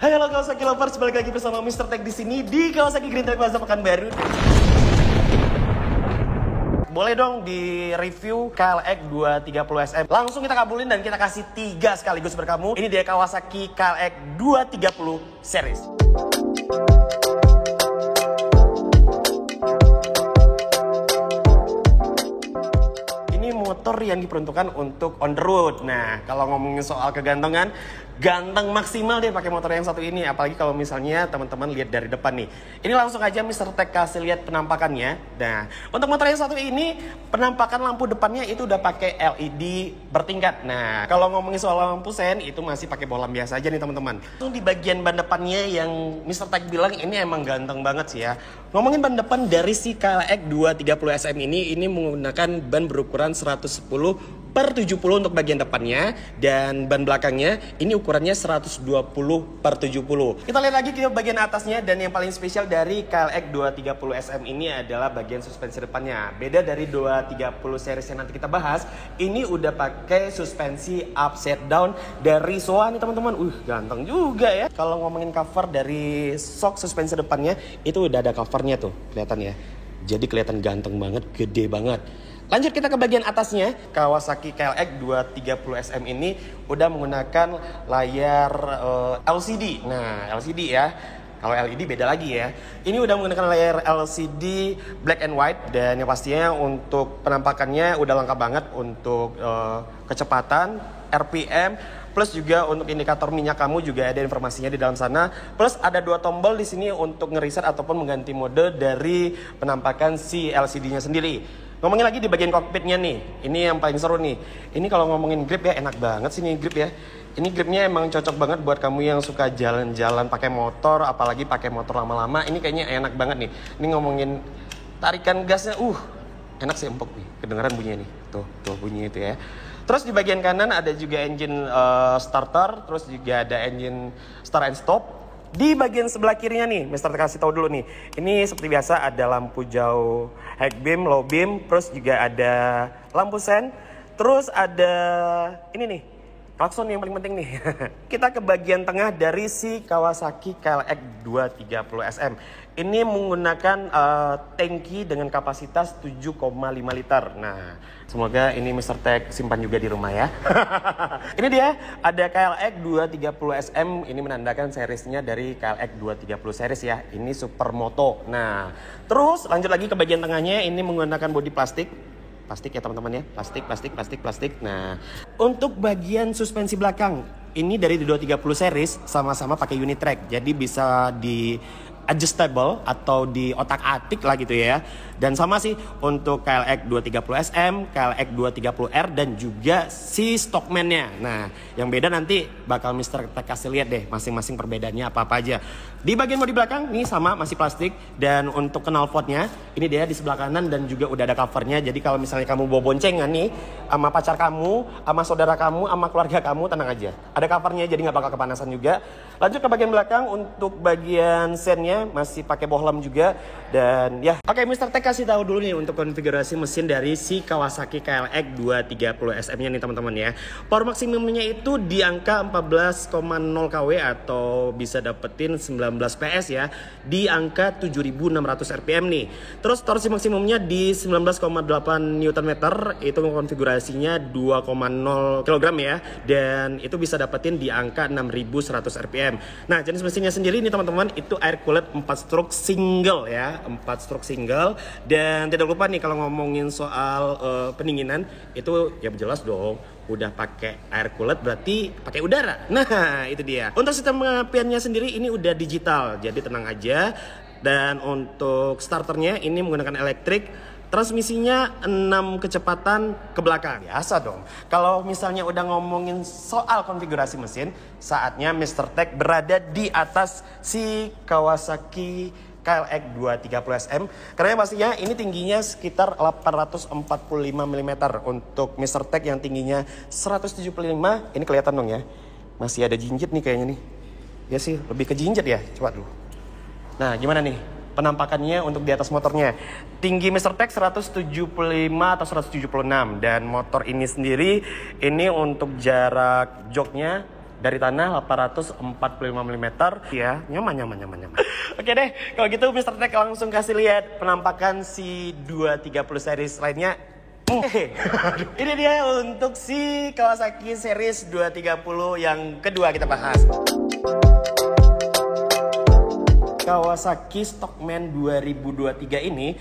Hai halo Kawasaki lovers, balik lagi bersama Mr. Tech di sini di Kawasaki Green Track Plaza Pekanbaru. Boleh dong di review KLX 230SM. Langsung kita kabulin dan kita kasih 3 sekaligus berkamu. Ini dia Kawasaki KLX 230 series. Ini motor yang diperuntukkan untuk on the road. Nah, kalau ngomongin soal kegantengan, ganteng maksimal dia pakai motor yang satu ini. Apalagi kalau misalnya teman-teman lihat dari depan nih. Ini langsung aja Mr. Tech kasih lihat penampakannya. Nah, untuk motor yang satu ini penampakan lampu depannya itu udah pakai LED bertingkat. Nah, kalau ngomongin soal lampu sen itu masih pakai bohlam biasa aja nih teman-teman. Langsung di bagian ban depannya yang Mr. Tech bilang ini emang ganteng banget sih ya. Ngomongin ban depan dari si KLX 230SM ini menggunakan ban berukuran 110/70 untuk bagian depannya, dan ban belakangnya ini ukurannya 120/70. Kita lihat lagi ke bagian atasnya, dan yang paling spesial dari KLX 230SM ini adalah bagian suspensi depannya. Beda dari 230 series yang nanti kita bahas, ini udah pakai suspensi upside down dari Showa nih teman-teman. Ganteng juga ya. Kalau ngomongin cover dari shock suspensi depannya, itu udah ada covernya tuh, kelihatan ya. Jadi kelihatan ganteng banget, gede banget. Lanjut kita ke bagian atasnya. Kawasaki KLX 230SM ini udah menggunakan layar LCD. Nah, LCD ya. Kalau LED beda lagi ya. Ini udah menggunakan layar LCD black and white, dan yang pastinya untuk penampakannya udah lengkap banget untuk kecepatan, RPM, plus juga untuk indikator minyak kamu juga ada informasinya di dalam sana. Plus ada 2 tombol di sini untuk ngereset ataupun mengganti mode dari penampakan si LCD-nya sendiri. Ngomongin lagi di bagian kokpitnya nih, ini yang paling seru nih. Ini kalau ngomongin grip ya, enak banget sih nih grip ya. Ini gripnya emang cocok banget buat kamu yang suka jalan-jalan pakai motor, apalagi pakai motor lama-lama. Ini kayaknya enak banget nih. Ini ngomongin tarikan gasnya, enak sih, empuk nih. Kedengeran bunyinya nih, tuh bunyi itu ya. Terus di bagian kanan ada juga engine starter, terus juga ada engine start and stop. Di bagian sebelah kirinya nih, Mr. kasih tahu dulu nih. Ini seperti biasa ada lampu jauh, high beam, low beam, terus juga ada lampu sen. Terus ada ini nih, klakson yang paling penting nih. Kita ke bagian tengah dari si Kawasaki KLX 230SM. Ini menggunakan tangki dengan kapasitas 7,5 liter. Nah, semoga ini Mr. Tech simpan juga di rumah ya. Ini dia, ada KLX 230SM. Ini menandakan seriesnya dari KLX 230 series ya. Ini Supermoto. Nah, terus lanjut lagi ke bagian tengahnya. Ini menggunakan bodi plastik. Plastik ya teman-teman ya. Plastik. Nah, untuk bagian suspensi belakang, ini dari 230 series sama-sama pakai unit track. Jadi bisa di adjustable atau di otak-atik lah gitu ya. Dan sama sih untuk KLX 230SM, KLX 230R, dan juga si Stockman-nya. Nah, yang beda nanti bakal Mr. Tech kasih lihat deh masing-masing perbedaannya apa-apa aja. Di bagian bodi belakang nih sama masih plastik, dan untuk knalpotnya ini dia di sebelah kanan dan juga udah ada covernya. Jadi kalau misalnya kamu bawa boncengan nih sama pacar kamu, sama saudara kamu, sama keluarga kamu, tenang aja. Ada covernya jadi nggak bakal kepanasan juga. Lanjut ke bagian belakang, untuk bagian sennya masih pakai bohlam juga. Dan ya, oke, Mr. Tech kasih tahu dulu nih untuk konfigurasi mesin dari si Kawasaki KLX 230SM-nya nih teman-teman ya. Power maksimumnya itu di angka 14,0 kW atau bisa dapetin 19 PS ya, di angka 7.600 RPM nih. Terus torsi maksimumnya di 19,8 Nm, itu konfigurasinya 2,0 kg ya, dan itu bisa dapetin di angka 6.100 RPM. Nah, jenis mesinnya sendiri nih teman-teman itu air cooled 4 stroke single ya, 4 stroke single. Dan tidak lupa nih kalau ngomongin soal pendinginan itu ya jelas dong, udah pakai air cooled berarti pakai udara. Nah, itu dia. Untuk sistem pengapiannya sendiri ini udah digital, jadi tenang aja. Dan untuk starternya ini menggunakan elektrik. Transmisinya 6 kecepatan ke belakang. Biasa dong. Kalau misalnya udah ngomongin soal konfigurasi mesin, saatnya Mr. Tech berada di atas si Kawasaki KLX 230SM. Karena pastinya ini tingginya sekitar 845 mm. Untuk Mr. Tech yang tingginya 175, ini kelihatan dong ya. Masih ada jinjit nih kayaknya nih. Ya sih, lebih ke jinjit ya. Coba dulu. Nah, gimana nih penampakannya untuk di atas motornya? Tinggi Mr. Tech 175 atau 176, dan motor ini sendiri ini untuk jarak joknya dari tanah 845 mm ya, nyaman. Oke deh, kalau gitu Mr. Tech langsung kasih lihat penampakan si 230 series lainnya. Ini dia untuk si Kawasaki series 230 yang kedua kita bahas. Kawasaki Stockman 2023 ini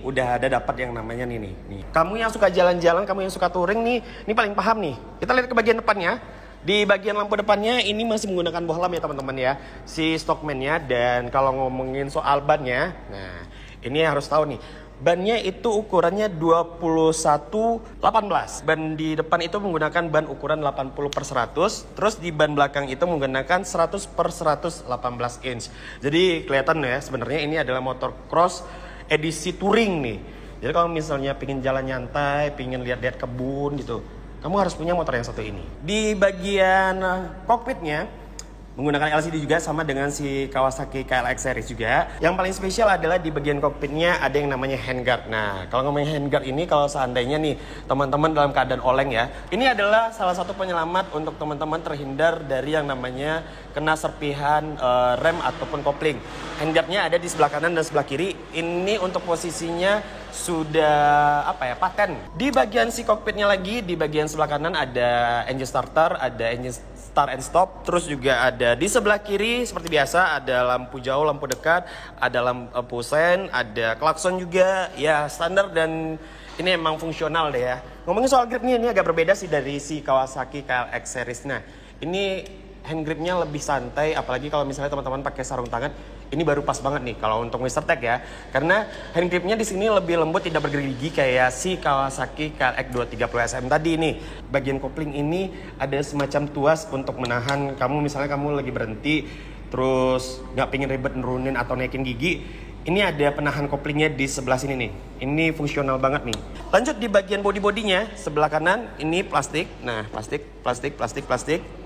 udah ada dapat yang namanya nih. Kamu yang suka jalan-jalan, kamu yang suka touring nih, ini paling paham nih. Kita lihat ke bagian depannya. Di bagian lampu depannya ini masih menggunakan bohlam ya teman-teman ya, si Stockman-nya. Dan kalau ngomongin soal bannya, nah ini harus tahu nih. Bannya itu ukurannya 21/18. Ban di depan itu menggunakan ban ukuran 80/100. Terus di ban belakang itu menggunakan 100/118 inch. Jadi kelihatan ya sebenarnya ini adalah motor cross edisi touring nih. Jadi kalau misalnya pingin jalan nyantai, pingin lihat-lihat kebun gitu, kamu harus punya motor yang satu ini. Di bagian kokpitnya menggunakan LCD juga sama dengan si Kawasaki KLX series juga. Yang paling spesial adalah di bagian kokpitnya ada yang namanya handguard. Nah, kalau ngomongin handguard ini, kalau seandainya nih teman-teman dalam keadaan oleng ya, ini adalah salah satu penyelamat untuk teman-teman terhindar dari yang namanya kena serpihan rem ataupun kopling. Handguardnya ada di sebelah kanan dan sebelah kiri. Ini untuk posisinya sudah paten. Di bagian si kokpitnya lagi, di bagian sebelah kanan ada engine starter, ada engine start and stop, terus juga ada di sebelah kiri seperti biasa ada lampu jauh, lampu dekat, ada lampu sen, ada klakson juga, ya standar dan ini emang fungsional deh ya. Ngomongin soal gripnya ini agak berbeda sih dari si Kawasaki KLX series. Nah, ini hand gripnya lebih santai, apalagi kalau misalnya teman-teman pakai sarung tangan, ini baru pas banget nih kalau untuk Mr. Tech ya. Karena hand gripnya di sini lebih lembut, tidak bergerigi kayak si Kawasaki KLX 230 SM tadi nih. Bagian kopling ini ada semacam tuas untuk menahan kamu, misalnya kamu lagi berhenti terus nggak pengen ribet nurunin atau naikin gigi. Ini ada penahan koplingnya di sebelah sini nih. Ini fungsional banget nih. Lanjut di bagian body-bodinya, sebelah kanan ini plastik. Nah, plastik.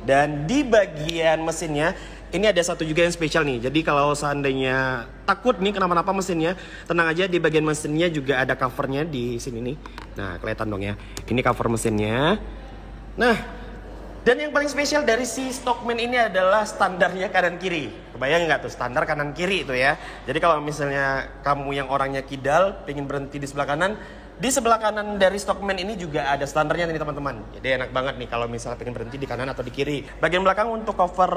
Dan di bagian mesinnya, ini ada satu juga yang spesial nih. Jadi kalau seandainya takut nih kenapa-napa mesinnya, tenang aja, di bagian mesinnya juga ada covernya di sini nih. Nah, kelihatan dong ya. Ini cover mesinnya. Nah, dan yang paling spesial dari si Stockman ini adalah standarnya kanan kiri. Kebayang nggak tuh standar kanan kiri itu ya. Jadi kalau misalnya kamu yang orangnya kidal, pengen berhenti di sebelah kanan, di sebelah kanan dari Stockman ini juga ada standarnya nih teman-teman. Jadi enak banget nih kalau misalnya pengen berhenti di kanan atau di kiri. Bagian belakang untuk cover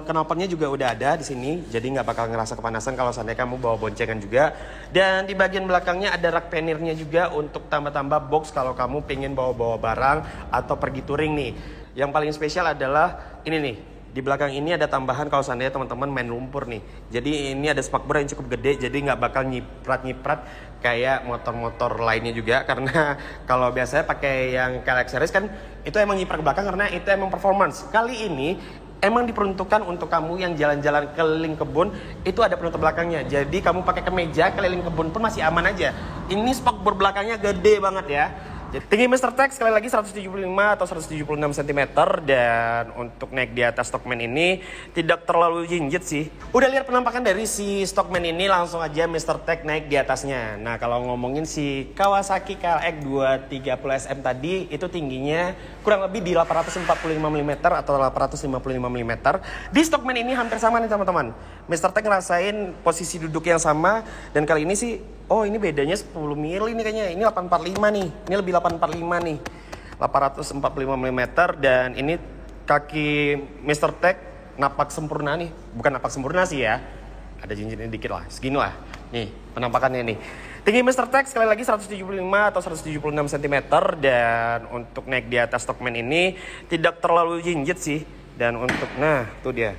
knalpotnya juga udah ada di sini. Jadi nggak bakal ngerasa kepanasan kalau seandainya kamu bawa boncengan juga. Dan di bagian belakangnya ada rak penirnya juga untuk tambah-tambah box kalau kamu pengen bawa-bawa barang atau pergi touring nih. Yang paling spesial adalah ini nih. Di belakang ini ada tambahan kalau seandainya teman-teman main lumpur nih. Jadi ini ada spakbor yang cukup gede, jadi nggak bakal nyiprat kayak motor-motor lainnya juga. Karena kalau biasanya pakai yang KLX series kan itu emang nyiprat ke belakang karena itu emang performance. Kali ini emang diperuntukkan untuk kamu yang jalan-jalan keliling kebun, itu ada penutup belakangnya. Jadi kamu pakai kemeja keliling kebun pun masih aman aja. Ini spakbor belakangnya gede banget ya. Tinggi Mr. Tech sekali lagi 175 atau 176 cm. Dan untuk naik di atas Stockman ini tidak terlalu jinjit sih. Udah lihat penampakan dari si Stockman ini, langsung aja Mr. Tech naik di atasnya. Nah, kalau ngomongin si Kawasaki KLX 230 SM tadi, itu tingginya kurang lebih di 845 mm atau 855 mm. Di Stockman ini hampir sama nih teman-teman. Mr. Tech ngerasain posisi duduk yang sama. Dan kali ini sih, oh ini bedanya 10 mili nih kayaknya. Ini 845 nih. Ini lebih 845 nih. 845 mm. Dan ini kaki Mr. Tech napak sempurna nih. Bukan napak sempurna sih ya. Ada jinjitnya dikit lah. Segini lah. Nih penampakannya nih. Tinggi Mr. Tech sekali lagi 175 atau 176 cm. Dan untuk naik di atas Stockman ini tidak terlalu jinjit sih. Dan untuk, nah tuh dia.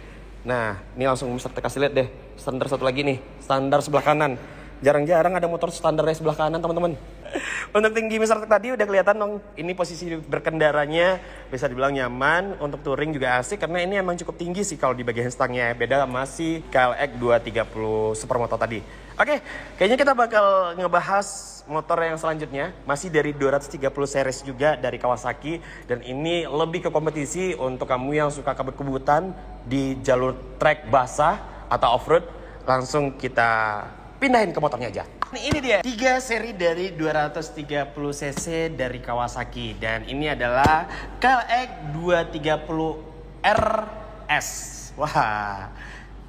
Nah ini langsung Mr. Tech kasih lihat deh. Standar satu lagi nih. Standar sebelah kanan. Jarang-jarang ada motor standarnya sebelah kanan teman-teman. Untuk tinggi Mr. Tech tadi udah kelihatan dong. Ini posisi berkendaranya bisa dibilang nyaman. Untuk touring juga asik karena ini emang cukup tinggi sih kalau di bagian stangnya. Beda sama si KLX 230 Supermoto tadi. Oke, kayaknya kita bakal ngebahas motor yang selanjutnya. Masih dari 230 series juga dari Kawasaki. Dan ini lebih ke kompetisi untuk kamu yang suka kebut-kebutan di jalur trek basah atau off-road. Langsung kita pindahin ke motornya aja. Ini dia 3 seri dari 230cc dari Kawasaki. Dan ini adalah KLX 230 RS. Wah.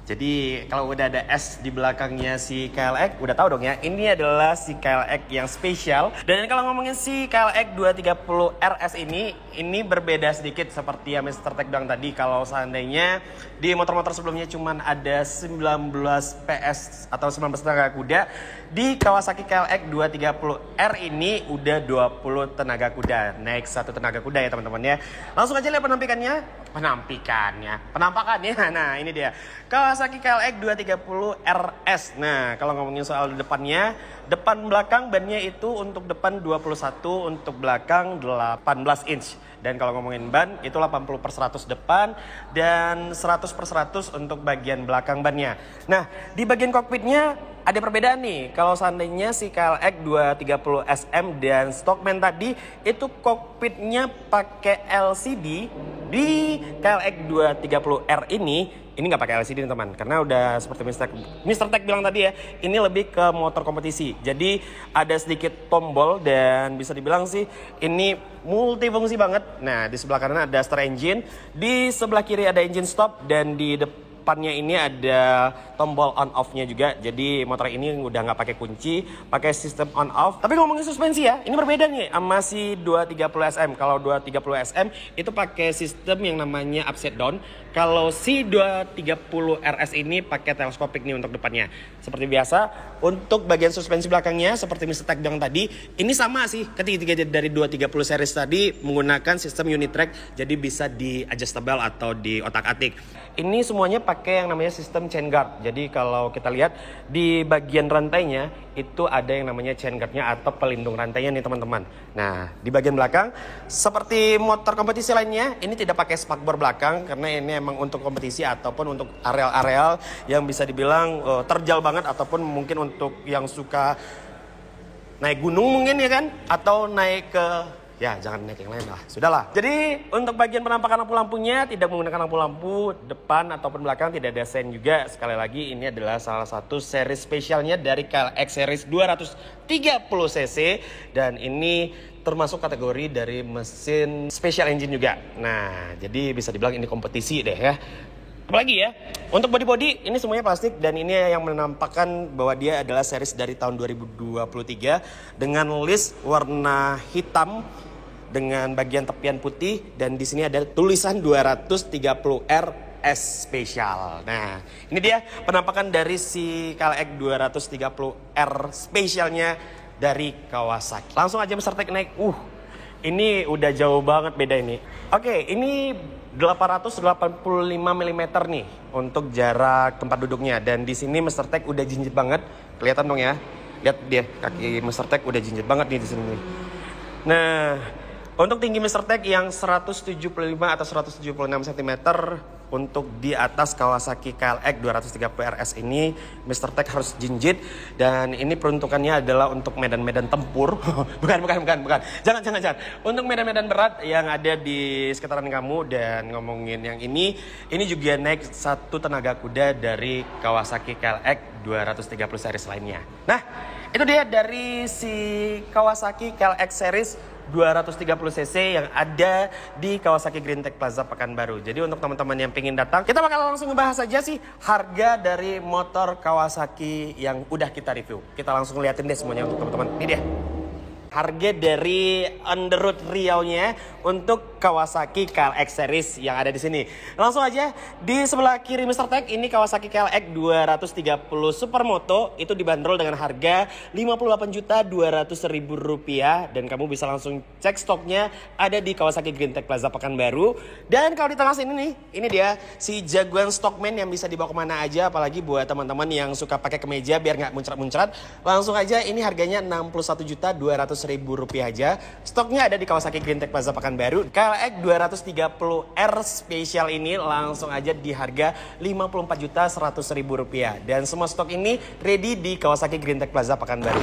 Jadi kalau udah ada S di belakangnya si KLX, udah tahu dong ya, ini adalah si KLX yang spesial. Dan kalau ngomongin si KLX 230 RS ini berbeda sedikit seperti yang Mr. Tech bilang tadi. Kalau seandainya di motor-motor sebelumnya cuman ada 19 PS atau 19 tenaga kuda, di Kawasaki KLX 230R ini udah 20 tenaga kuda. Naik 1 tenaga kuda ya teman-teman ya. Langsung aja lihat penampakannya. Nah, ini dia. Kawasaki KLX 230 RS. Nah, kalau ngomongin soal depannya, depan belakang bannya itu untuk depan 21, untuk belakang 18 inch. Dan kalau ngomongin ban, itu 80/100 depan dan 100/100 untuk bagian belakang bannya. Nah, di bagian kokpitnya ada perbedaan nih. Kalau seandainya si KLX 230 SM dan Stockman tadi itu kokpitnya pakai LCD, di KLX 230R ini nggak pakai LCD nih teman, karena udah seperti Mr. Tech bilang tadi ya, ini lebih ke motor kompetisi. Jadi ada sedikit tombol dan bisa dibilang sih ini multifungsi banget. Nah, di sebelah kanan ada start engine, di sebelah kiri ada engine stop, dan di depannya ini ada tombol on off-nya juga. Jadi motor ini udah nggak pakai kunci, pakai sistem on off. Tapi ngomongin suspensi ya, ini berbeda nih sama si 230 SM. Kalau 230 SM itu pakai sistem yang namanya upside down. Kalau si 230 RS ini pakai teleskopik nih untuk depannya. Seperti biasa, untuk bagian suspensi belakangnya seperti Mr. Tech bilang tadi, ini sama sih ketiga dari 230 series tadi menggunakan sistem Unitrack, jadi bisa di adjustable atau di otak-atik. Ini semuanya pakai yang namanya sistem chain guard. Jadi kalau kita lihat di bagian rantainya itu ada yang namanya chain guardnya atau pelindung rantainya nih teman-teman. Nah, di bagian belakang seperti motor kompetisi lainnya, ini tidak pakai spakbor belakang karena ini emang untuk kompetisi ataupun untuk areal-areal yang bisa dibilang terjal banget, ataupun mungkin untuk yang suka naik gunung mungkin ya kan, atau naik ke jangan naik yang lain lah. Sudahlah. Jadi untuk bagian penampakan lampu-lampunya tidak menggunakan lampu-lampu depan ataupun belakang, tidak ada sen juga. Sekali lagi ini adalah salah satu seri spesialnya dari KLX series 230 cc dan ini termasuk kategori dari mesin special engine juga. Nah, jadi bisa dibilang ini kompetisi deh ya. Apalagi ya, untuk body-body ini semuanya plastik dan ini yang menampakkan bahwa dia adalah series dari tahun 2023 dengan list warna hitam dengan bagian tepian putih, dan di sini ada tulisan 230R S spesial. Nah, ini dia penampakan dari si KLX 230R spesialnya dari Kawasaki. Langsung aja Mr. Tech naik. Ini udah jauh banget beda ini. Oke, ini 885 mm nih untuk jarak tempat duduknya, dan di sini Mr. Tech udah jinjit banget. Kelihatan dong ya. Lihat dia, kaki Mr. Tech udah jinjit banget nih di sini. Nah, untuk tinggi Mr. Tech yang 175 atau 176 cm untuk di atas Kawasaki KLX 230 RS ini, Mr. Tech harus jinjit, dan ini peruntukannya adalah untuk medan-medan tempur. bukan. Jangan. Untuk medan-medan berat yang ada di sekitaran kamu. Dan ngomongin yang ini juga naik 1 tenaga kuda dari Kawasaki KLX 230 series lainnya. Nah, itu dia dari si Kawasaki KLX series 230cc yang ada di Kawasaki Green Tech Plaza Pekanbaru. Jadi untuk teman-teman yang pengen datang, kita bakal langsung ngebahas aja sih harga dari motor Kawasaki yang udah kita review. Kita langsung liatin deh semuanya untuk teman-teman. Ini dia harga dari on the road Riau-nya untuk Kawasaki KLX series yang ada di sini. Langsung aja di sebelah kiri Mr. Tech ini Kawasaki KLX 230 Supermoto itu dibanderol dengan harga Rp58.200.000 dan kamu bisa langsung cek stoknya ada di Kawasaki Green Tech Plaza Pekanbaru. Dan kalau di tengah sini nih, ini dia si Jaguar Stockman yang bisa dibawa kemana aja, apalagi buat teman-teman yang suka pakai kemeja biar nggak muncrat-muncrat. Langsung aja ini harganya Rp61.200.000 aja. Stoknya ada di Kawasaki Green Tech Plaza Pekanbaru. KLX 230R spesial ini langsung aja di harga Rp54.100.000. Dan semua stok ini ready di Kawasaki Green Tech Plaza Pekanbaru.